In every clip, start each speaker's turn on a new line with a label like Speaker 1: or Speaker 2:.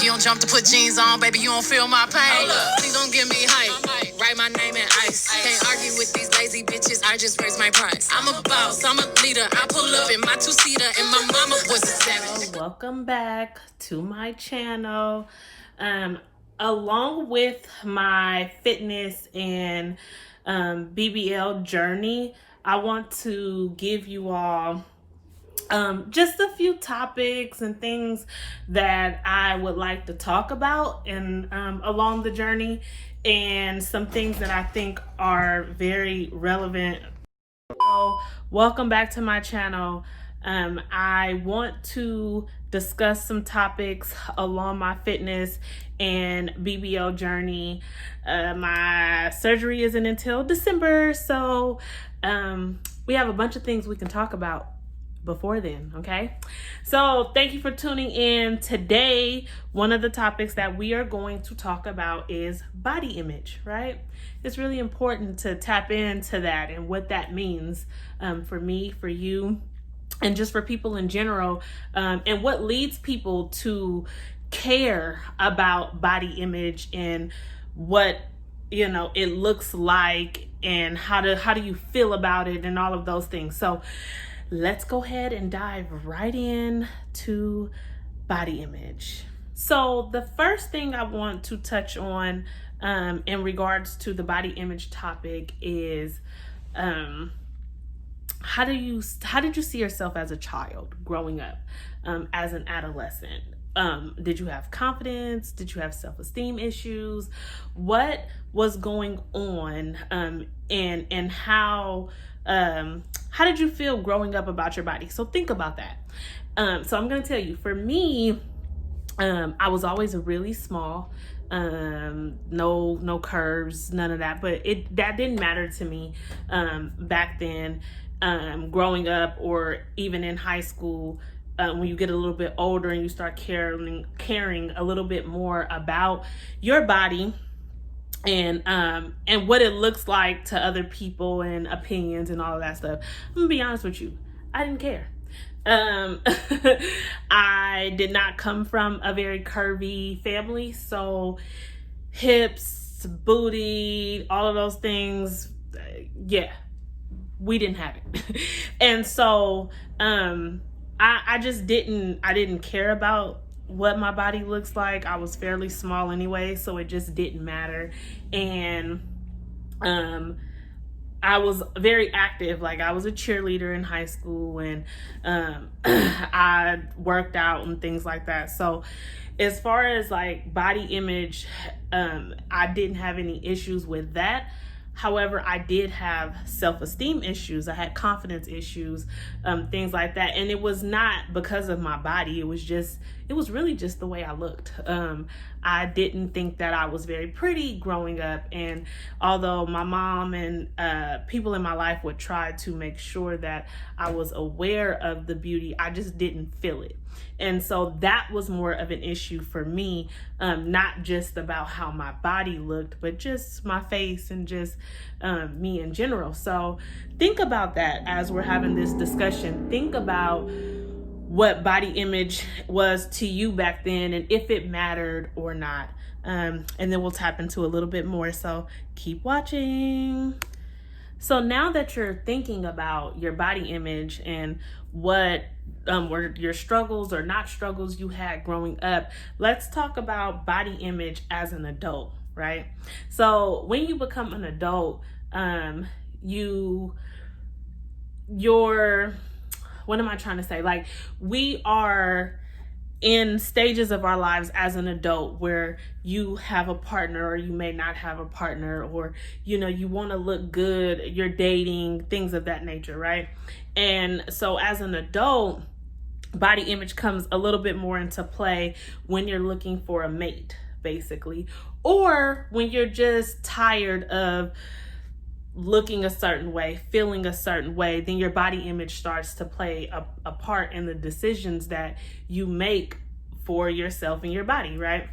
Speaker 1: You don't jump to put jeans on, baby, you don't feel my pain. Please don't give me hype. Write my name in ice. Can't argue with these lazy bitches, I just raise my price. I'm a boss, I'm a leader. I pull up in my two-seater and my mama was a seven.
Speaker 2: Welcome back to my channel. Along with my fitness and BBL journey, I want to give you all just a few topics and things that I would like to talk about and along the journey, and some things that I think are very relevant. So, welcome back to my channel. I want to discuss some topics along my fitness and BBL journey. My surgery isn't until December, so we have a bunch of things we can talk about before then, okay? So thank you for tuning in. Today, one of the topics that we are going to talk about is body image, right? It's really important to tap into that and what that means for me, for you, and just for people in general, and what leads people to care about body image and what, you know, it looks like, and how do you feel about it, and all of those things. So let's go ahead and dive right in to body image. So the first thing I want to touch on in regards to the body image topic is how did you see yourself as a child growing up, as an adolescent? Did you have confidence? Did you have self-esteem issues? What was going on, and how did you feel growing up about your body? So think about that. So I'm going to tell you, for me, I was always really small, no curves, none of that, but that didn't matter to me back then, growing up, or even in high school. When you get a little bit older and you start caring a little bit more about your body and what it looks like to other people and opinions and all of that stuff. I'm gonna be honest with you, I didn't care. I did not come from a very curvy family, so hips, booty, all of those things, yeah, we didn't have it. And so I just didn't care about what my body looks like. I was fairly small anyway, so it just didn't matter. And I was very active. Like, I was a cheerleader in high school, and I worked out and things like that. So as far as like body image, I didn't have any issues with that. However, I did have self-esteem issues. I had confidence issues, things like that. And it was not because of my body. It was really just the way I looked. I didn't think that I was very pretty growing up. And although my mom and people in my life would try to make sure that I was aware of the beauty, I just didn't feel it. And so that was more of an issue for me, not just about how my body looked, but just my face and just me in general. So think about that as we're having this discussion. Think about what body image was to you back then, and if it mattered or not. And then we'll tap into a little bit more. So keep watching. So now that you're thinking about your body image and what were your struggles or not struggles you had growing up, let's talk about body image as an adult, right? So when you become an adult, what am I trying to say? Like, we are in stages of our lives as an adult where you have a partner, or you may not have a partner, or, you know, you want to look good, you're dating, things of that nature, right? And so as an adult, body image comes a little bit more into play when you're looking for a mate, basically, or when you're just tired of looking a certain way, feeling a certain way. Then your body image starts to play a part in the decisions that you make for yourself and your body, right?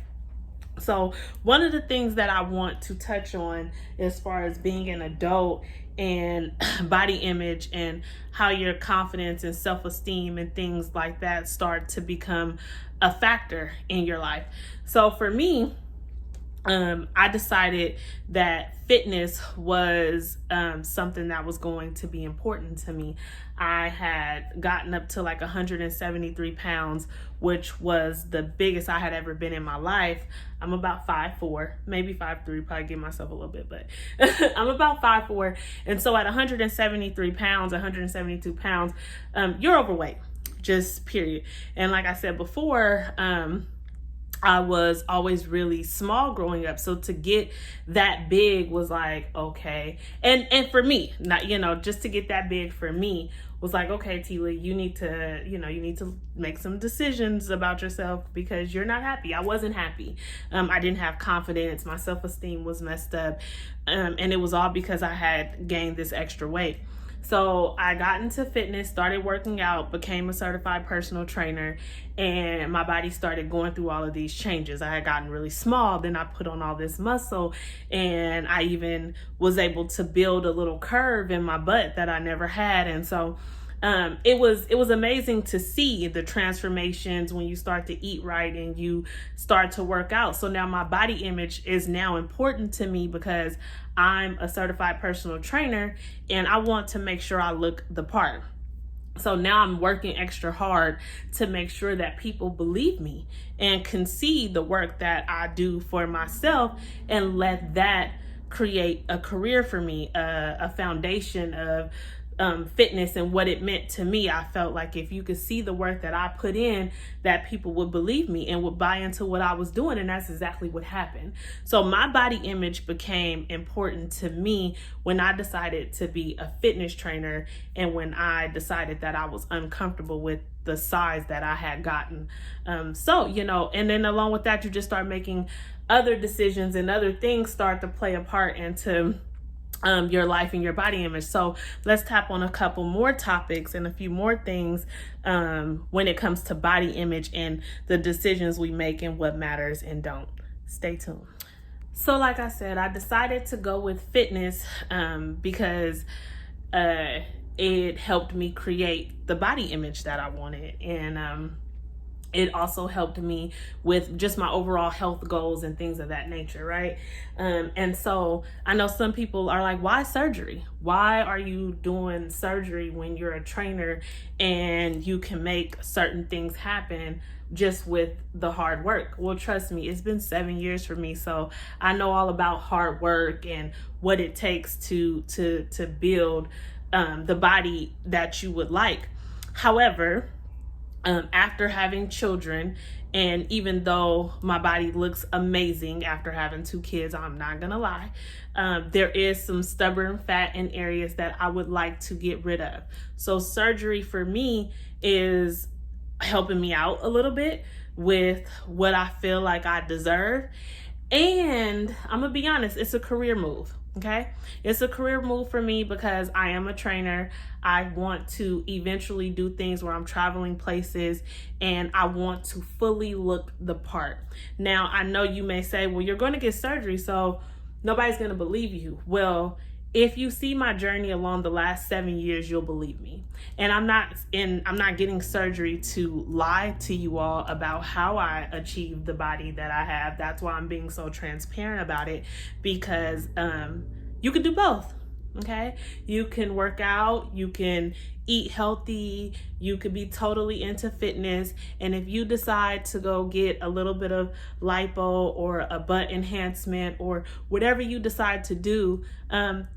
Speaker 2: So one of the things that I want to touch on as far as being an adult and body image and how your confidence and self-esteem and things like that start to become a factor in your life. So for me, I decided that fitness was something that was going to be important to me. I had gotten up to like 173 pounds, which was the biggest I had ever been in my life. I'm about 5'4", maybe 5'3", probably give myself a little bit, but I'm about 5'4". And so at 173 pounds, 172 pounds, you're overweight, just period. And like I said before, I was always really small growing up. So to get that big was like, okay. And for me, not, just to get that big for me was like, okay, Tila, you need to make some decisions about yourself because you're not happy. I wasn't happy. I didn't have confidence. My self-esteem was messed up. And it was all because I had gained this extra weight. So I got into fitness, started working out, became a certified personal trainer, and my body started going through all of these changes. I had gotten really small, then I put on all this muscle, and I even was able to build a little curve in my butt that I never had. And so it was amazing to see the transformations when you start to eat right and you start to work out. So now my body image is now important to me because I'm a certified personal trainer and I want to make sure I look the part. So now I'm working extra hard to make sure that people believe me and can see the work that I do for myself and let that create a career for me, a foundation of fitness and what it meant to me. I felt like if you could see the work that I put in, that people would believe me and would buy into what I was doing. And that's exactly what happened. So my body image became important to me when I decided to be a fitness trainer and when I decided that I was uncomfortable with the size that I had gotten. And then along with that, you just start making other decisions and other things start to play a part into your life and your body image. So let's tap on a couple more topics and a few more things when it comes to body image and the decisions we make and what matters and don't. Stay tuned. So like I said, I decided to go with fitness because it helped me create the body image that I wanted. And it also helped me with just my overall health goals and things of that nature, right? And so I know some people are like, why surgery? Why are you doing surgery when you're a trainer and you can make certain things happen just with the hard work? Well, trust me, it's been 7 years for me, so I know all about hard work and what it takes to build the body that you would like. However, after having children, and even though my body looks amazing after having 2 kids, I'm not gonna lie, there is some stubborn fat in areas that I would like to get rid of. So surgery for me is helping me out a little bit with what I feel like I deserve. And I'm gonna be honest, it's a career move. Okay, it's a career move for me because I am a trainer. I want to eventually do things where I'm traveling places and I want to fully look the part. Now, I know you may say, well, you're going to get surgery, so nobody's going to believe you. Well, if you see my journey along the last 7 years, you'll believe me. And I'm not getting surgery to lie to you all about how I achieved the body that I have. That's why I'm being so transparent about it, because you can do both. Okay, you can work out, you can eat healthy, you could be totally into fitness, and if you decide to go get a little bit of lipo or a butt enhancement or whatever you decide to do,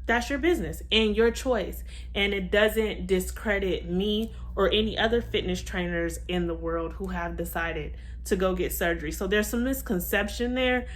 Speaker 2: that's your business and your choice, and it doesn't discredit me or any other fitness trainers in the world who have decided to go get surgery. So there's some misconception there.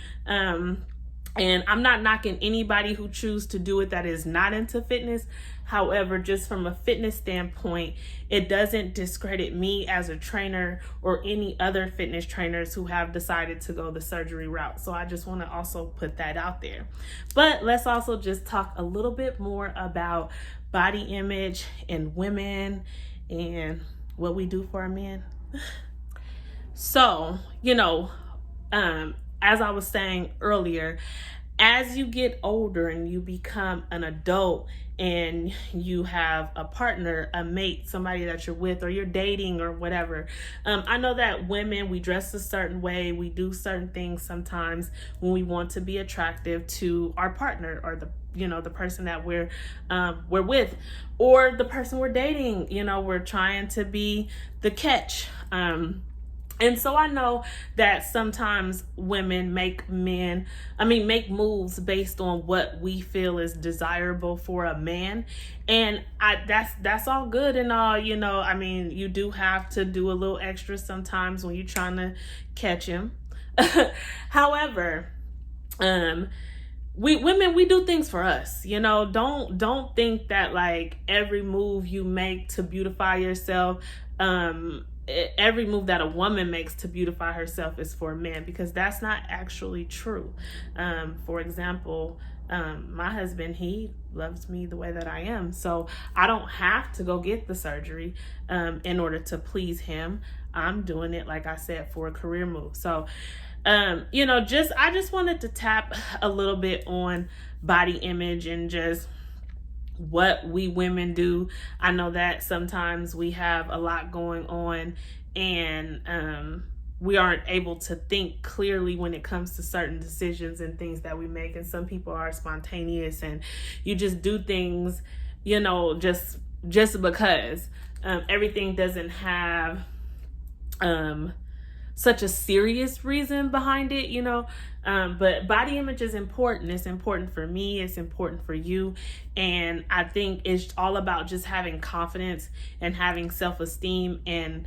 Speaker 2: And I'm not knocking anybody who chooses to do it that is not into fitness. However, just from a fitness standpoint, it doesn't discredit me as a trainer or any other fitness trainers who have decided to go the surgery route. So I just want to also put that out there. But let's also just talk a little bit more about body image and women and what we do for our men. So, as I was saying earlier, as you get older and you become an adult and you have a partner, a mate, somebody that you're with or you're dating or whatever, I know that women, we dress a certain way, we do certain things sometimes when we want to be attractive to our partner or the person that we're with, or the person we're dating. We're trying to be the catch. And so I know that sometimes women make moves based on what we feel is desirable for a man. And that's all good and all, you do have to do a little extra sometimes when you're trying to catch him. However, we do things for us. Don't think that like every move you make to beautify yourself, every move that a woman makes to beautify herself is for a man, because that's not actually true. For example, my husband, he loves me the way that I am, so I don't have to go get the surgery in order to please him. I'm doing it, like I said, for a career move. So I just wanted to tap a little bit on body image and just what we women do. I know that sometimes we have a lot going on and we aren't able to think clearly when it comes to certain decisions and things that we make. And some people are spontaneous and you just do things, just because. Everything doesn't have such a serious reason behind it, but body image is important. It's important for me. It's important for you. And I think it's all about just having confidence and having self-esteem and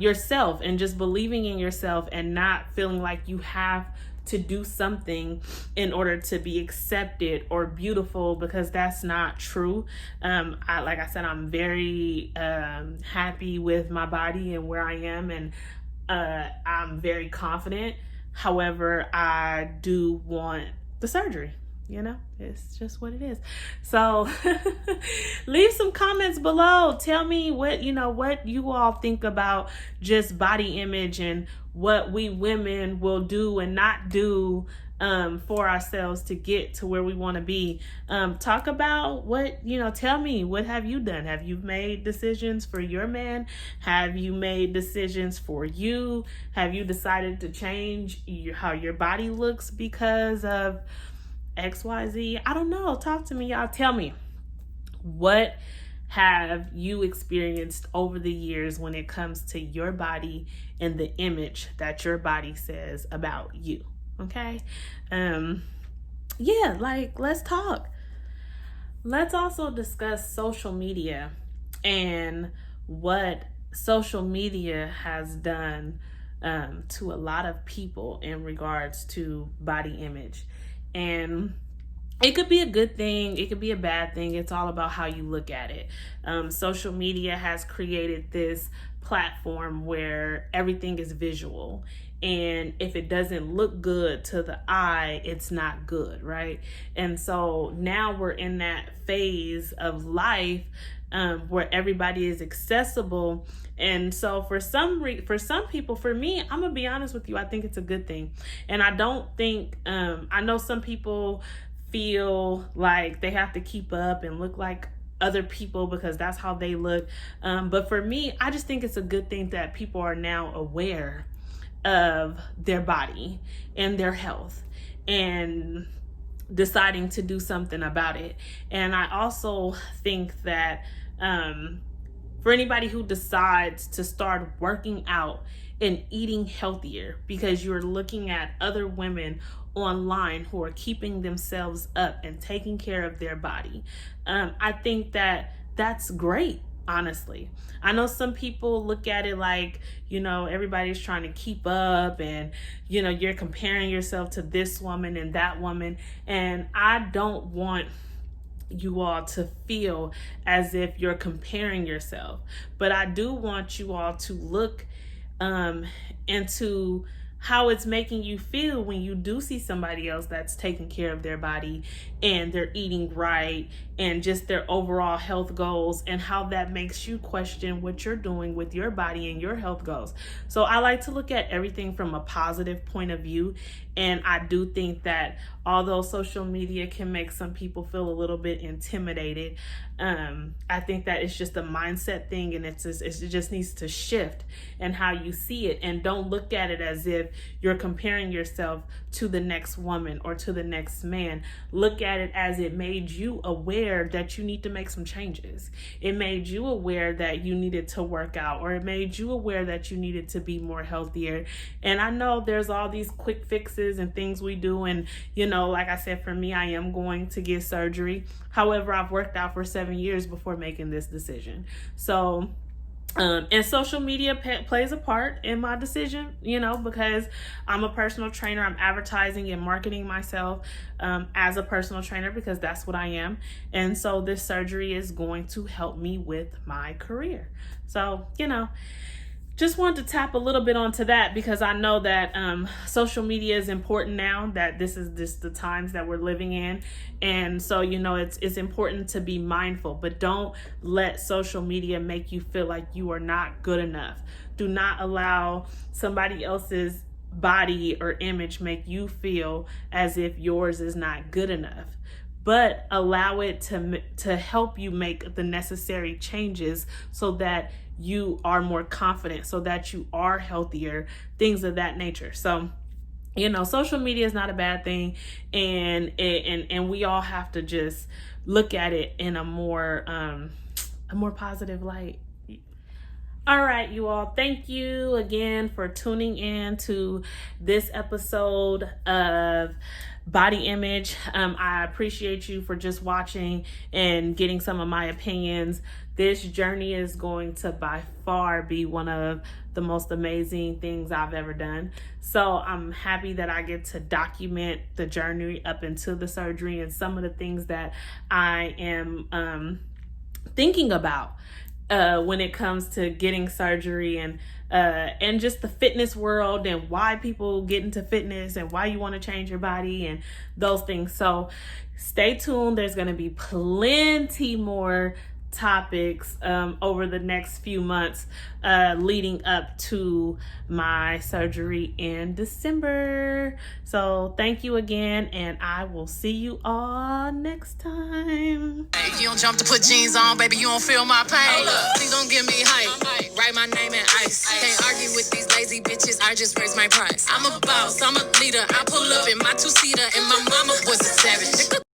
Speaker 2: yourself, and just believing in yourself and not feeling like you have to do something in order to be accepted or beautiful, because that's not true. Like I said, I'm very happy with my body and where I am, and I'm very confident. However, I do want the surgery. It's just what it is. So leave some comments below. Tell me what you all think about just body image and what we women will do and not do for ourselves to get to where we want to be. Talk about tell me, what have you done? Have you made decisions for your man? Have you made decisions for you? Have you decided to change how your body looks because of XYZ? I don't know. Talk to me, y'all. Tell me, what have you experienced over the years when it comes to your body and the image that your body says about you? Okay. Let's talk. Let's also discuss social media and what social media has done to a lot of people in regards to body image. And it could be a good thing, it could be a bad thing. It's all about how you look at it. Social media has created this platform where everything is visual. And if it doesn't look good to the eye, it's not good, right? And so now we're in that phase of life where everybody is accessible. And so for some people, for me, I'm gonna be honest with you, I think it's a good thing. And I don't think, I know some people feel like they have to keep up and look like other people because that's how they look. But for me, I just think it's a good thing that people are now aware of their body and their health and deciding to do something about it. And I also think that for anybody who decides to start working out and eating healthier because you're looking at other women online who are keeping themselves up and taking care of their body, I think that that's great. Honestly, I know some people look at it like, everybody's trying to keep up and, you're comparing yourself to this woman and that woman. And I don't want you all to feel as if you're comparing yourself, but I do want you all to look into how it's making you feel when you do see somebody else that's taking care of their body and they're eating right and just their overall health goals, and how that makes you question what you're doing with your body and your health goals. So I like to look at everything from a positive point of view, and I do think that although social media can make some people feel a little bit intimidated, I think that it's just a mindset thing, and it just needs to shift in how you see it. And don't look at it as if you're comparing yourself to the next woman or to the next man. Look at it as it made you aware that you need to make some changes. It made you aware that you needed to work out, or it made you aware that you needed to be more healthier. And I know there's all these quick fixes and things we do, and like I said, for me, I am going to get surgery. However, I've worked out for 7 years before making this decision. So and social media plays a part in my decision, because I'm a personal trainer. I'm advertising and marketing myself as a personal trainer, because that's what I am. And so this surgery is going to help me with my career. So, just wanted to tap a little bit onto that, because I know that social media is important now, that this is just the times that we're living in. And so, it's important to be mindful, but don't let social media make you feel like you are not good enough. Do not allow somebody else's body or image make you feel as if yours is not good enough. But allow it to help you make the necessary changes so that you are more confident, so that you are healthier, things of that nature. So, social media is not a bad thing, and we all have to just look at it in a more positive light. All right, you all, thank you again for tuning in to this episode of Body Image. I appreciate you for just watching and getting some of my opinions. This journey is going to by far be one of the most amazing things I've ever done. So I'm happy that I get to document the journey up into the surgery and some of the things that I am thinking about when it comes to getting surgery, and just the fitness world, and why people get into fitness, and why you want to change your body, and those things. So stay tuned. There's going to be plenty more topics over the next few months leading up to my surgery in December. So thank you again, and I will see you all next time.
Speaker 1: Hey, you don't jump to put jeans on, baby, you don't feel my pain. Please don't give me hype. Write my name in ice. Can't argue with these lazy bitches, I just raise my price. I'm a boss, I'm a leader. I pull up in my two-seater, and my